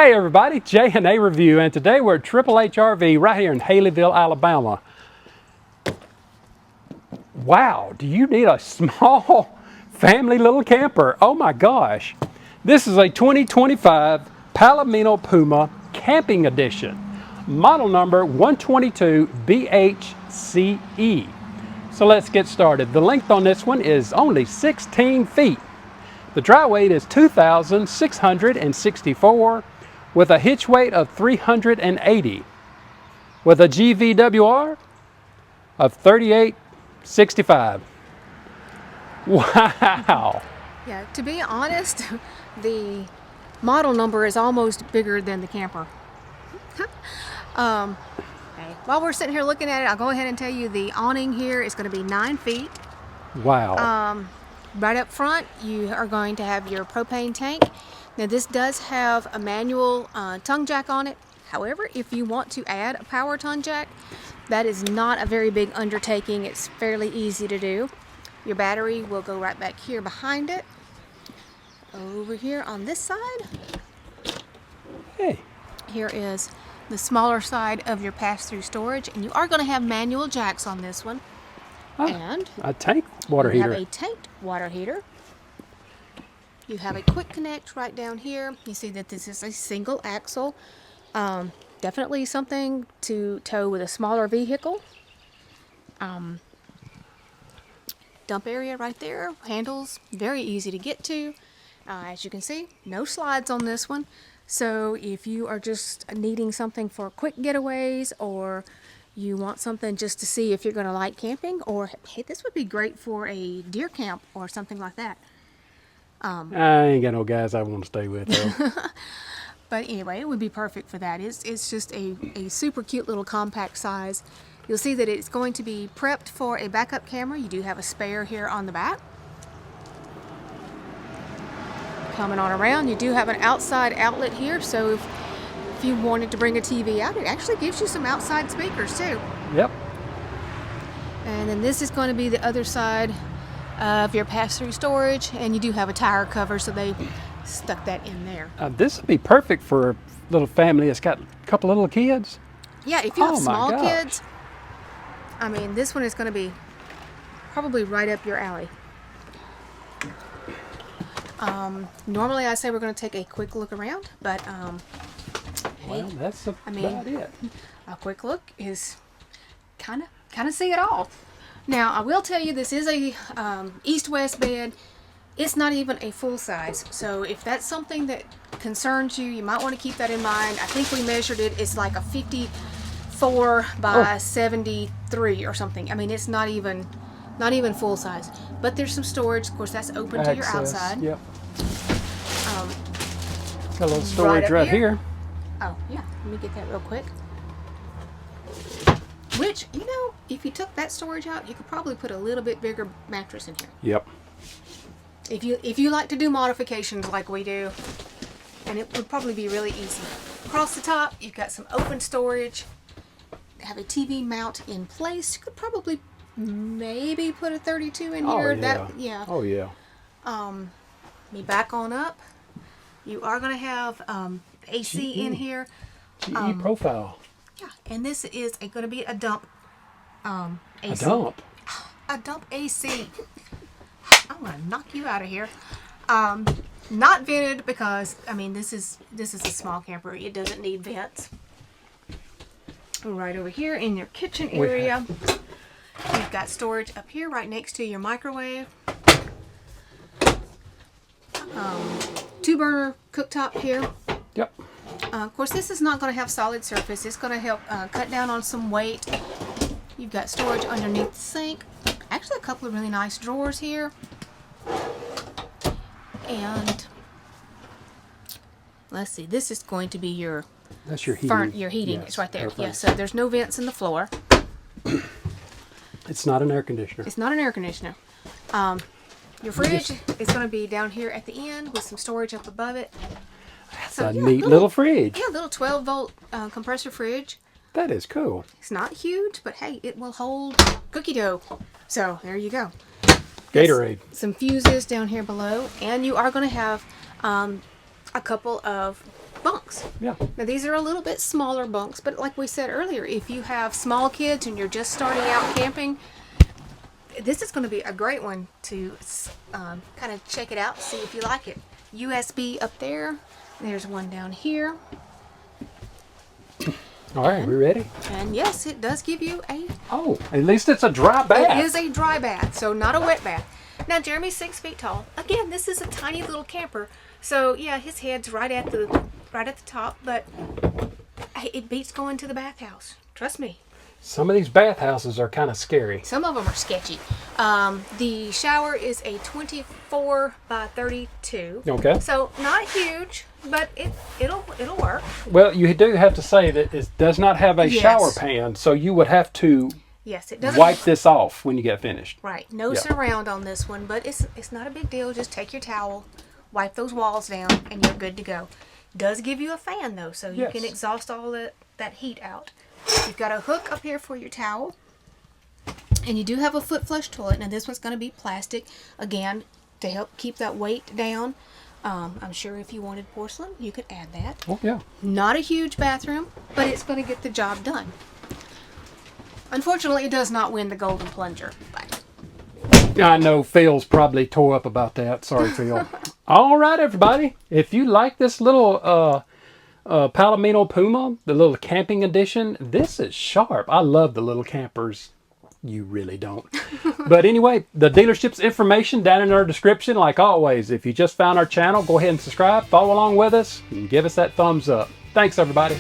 Hey everybody, J&A Review, and today we're at Triple H RV right here in Haleyville, Alabama. Wow, do you need a small family little camper? Oh my gosh. This is a 2025 Palomino Puma Camping Edition, model number 122 BHCE. So let's get started. The length on this one is only 16 feet. The dry weight is 2,664 with a hitch weight of 380 with a GVWR of 3865. Wow. Yeah, to be honest, the model number is almost bigger than the camper. Okay. While we're sitting here looking at it, I'll go ahead and tell you the awning here is going to be 9 feet. Wow. Right up front, you are going to have your propane tank. Now this does have a manual tongue jack on it. However, if you want to add a power tongue jack, that is not a very big undertaking. It's fairly easy to do. Your battery will go right back here behind it. Over here on this side. Hey. Here is the smaller side of your pass-through storage, and you are going to have manual jacks on this one. And a tank water heater. You have a tanked water heater. You have a quick connect right down here. You see that this is a single axle. Definitely something to tow with a smaller vehicle. Dump area right there. Handles, very easy to get to. As you can see, no slides on this one. So if you are just needing something for quick getaways, or you want something just to see if you're going to like camping, or hey, this would be great for a deer camp or something like that. I ain't got no guys I want to stay with though. But anyway, it would be perfect for that. It's just a super cute little compact size. You'll see that it's going to be prepped for a backup camera. You do have a spare here on the back. Coming on around, you do have an outside outlet here, so if you wanted to bring a TV out, it actually gives you some outside speakers too. Yep. And then this is going to be the other side of your pass-through storage, and you do have a tire cover, so they stuck that in there. This would be perfect for a little family that's got a couple of little kids. Yeah, if you have small kids, I mean, this one is going to be probably right up your alley. Normally I say we're going to take a quick look around, but well, that's about it. A quick look is kind of see it all. Now I will tell you, this is a east-west bed. It's not even a full size, so if that's something that concerns you, you might want to keep that in mind. I think we measured it. It's like a 54 by 73 or something. I mean, it's not even full size, but there's some storage. Of course, that's open to your outside. Yep. Got a little storage right here. Oh yeah, let me get that real quick. Which, you know, if you took that storage out, you could probably put a little bit bigger mattress in here. Yep. If you like to do modifications like we do, and it would probably be really easy. Across the top, you've got some open storage. Have a TV mount in place. You could probably maybe put a 32 in here. Yeah. Oh yeah. Me back on up. You are going to have AC in here. GE profile. Yeah, and this is going to be a dump AC. A dump? A dump AC. I'm going to knock you out of here. Not vented because, I mean, this is a small camper. It doesn't need vents. Right over here in your kitchen area, you've got storage up here right next to your microwave. 2-burner cooktop here. Yep. Of course, this is not going to have solid surface. It's going to help cut down on some weight. You've got storage underneath the sink. Actually, a couple of really nice drawers here. And let's see, this is going to be your heating. Your heating. Yes, it's right there. perfect. Yes, so there's no vents in the floor. It's not an air conditioner. It's not an air conditioner. Your fridge is going to be down here at the end with some storage up above it. That's a neat little fridge. Yeah, little 12-volt compressor fridge. That is cool. It's not huge, but hey, it will hold cookie dough. So there you go. Gatorade. Some fuses down here below, and you are going to have a couple of bunks. Yeah. Now these are a little bit smaller bunks, but like we said earlier, if you have small kids and you're just starting out camping, this is going to be a great one to kind of check it out, see if you like it. USB up there. There's one down here. All right, we ready? And yes, it does give you a... Oh, at least it's a dry bath. It is a dry bath, so not a wet bath. Now, Jeremy's 6 feet tall. Again, this is a tiny little camper. So, yeah, his head's right at the top, but it beats going to the bathhouse. Trust me. Some of these bathhouses are kind of scary. Some of them are sketchy. The shower is a 24 by 32. Okay. So, not huge, but it'll work. Well, you do have to say that it does not have a Yes. shower pan, so you would have to Yes, it doesn't wipe this off when you get finished. Right. No Yeah. surround on this one, but it's not a big deal. Just take your towel, wipe those walls down, and you're good to go. Does give you a fan though, so you Yes. can exhaust all that heat out. You've got a hook up here for your towel, and you do have a foot flush toilet. Now this one's going to be plastic, again, to help keep that weight down. I'm sure if you wanted porcelain, you could add that. Oh, yeah. Not a huge bathroom, but it's going to get the job done. Unfortunately, it does not win the golden plunger. But I know Phil's probably tore up about that. Sorry, Phil. All right, everybody. If you like this little Palomino Puma, the little camping edition, this is sharp. I love the little campers. You really don't. But anyway, the dealership's information down in our description. Like always, if you just found our channel, go ahead and subscribe, follow along with us, and give us that thumbs up. Thanks, everybody.